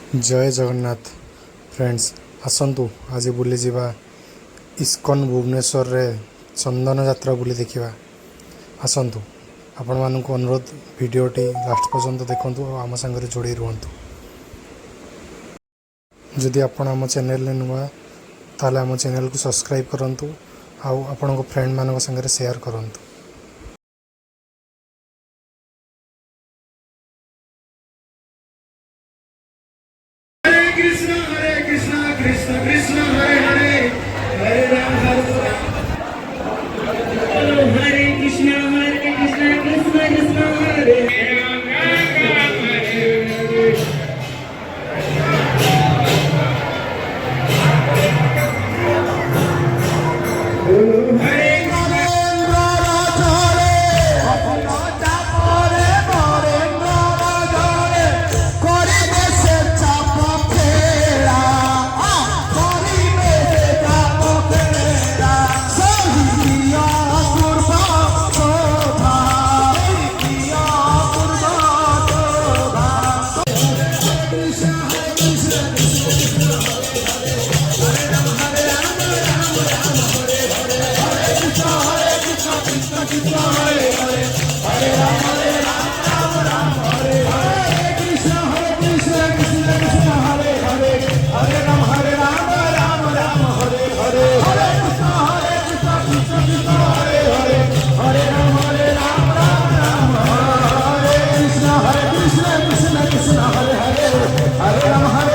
जय जगन्नाथ फ्रेंड्स आसतु आज बुली जावा इस्कन भुवनेश्वर रे चंदन यात्रा बुली देखा आसतु आपण मानक अनुरोध भिडटी लास्ट पर्यंत देखु आम सागर जोड़े रुहतु जदि आपण आम चैनल नुआ ताले आम चैनल को सब्सक्राइब करंतु आउ आपण फ्रेंड मान सागर शेयर करंतु। कृष्ण कृष्ण कृष्ण हरे हरे हरे राम हरे कृष्ण कृष्ण कृष्ण हरे Hare Rama